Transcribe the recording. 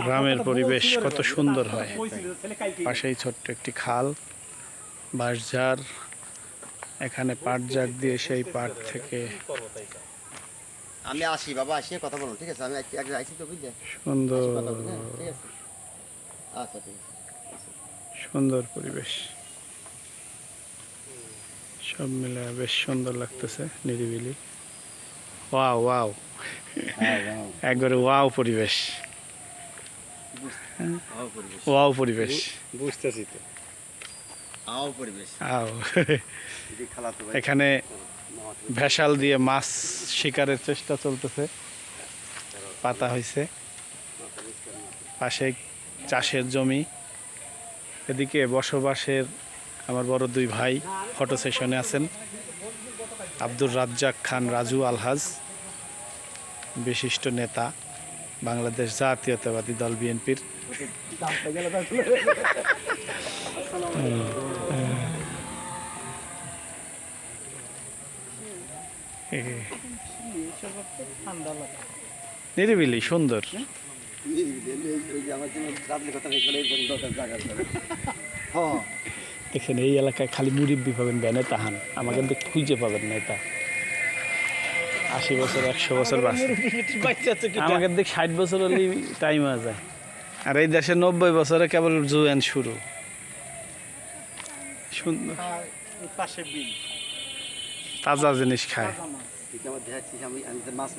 গ্রামের পরিবেশ কত সুন্দর হয়। পাশেই ছোট্ট একটি খাল, বাঁশঝাড়, এখানে পাট জাগ দিয়ে সেই পাট থেকে আমি আসি বাবা, আসি কথা বলুন, ঠিক আছে? আমি একজন আইসি তো, বুঝলে? সুন্দর ঠিক আছে, আচ্ছা ঠিক আছে। সুন্দর পরিবেশ, সব মিলে বেশ সুন্দর লাগতেছে, নিরিবিলি। ওয়াও ওয়াও, একবারে ওয়াও পরিবেশ, ওয়াও পরিবেশ। বুঝতেছি তো, আও পরিবেশ, আও। এখানে ভেসাল দিয়ে মাছ শিকারের চেষ্টা চলতেছে, পাতা হয়েছে, পাশে চাষের জমি, এদিকে বসবাসের আমার বড় দুই ভাই ফটো সেশনে আছেন। আব্দুর রাজ্জাক খান রাজু আলহাজ, বিশিষ্ট নেতা, বাংলাদেশ জাতীয়তাবাদী দল বিএনপির। নিরিবিলি সুন্দর। দেখেন এই এলাকায় খালি মুরিব্বি পাবেন, ব্যানে তাহান, আমাকে তো খুঁজে পাবেন না। এটা 80 বছর 100 বছর আমাকে দেখ 60 বছর হলেই টাইম হয়ে যায়, আর এই দেশে 90 বছরে কেবল জুয়ান শুরু। সুন্দর, তাজা জিনিস খায়। মাছ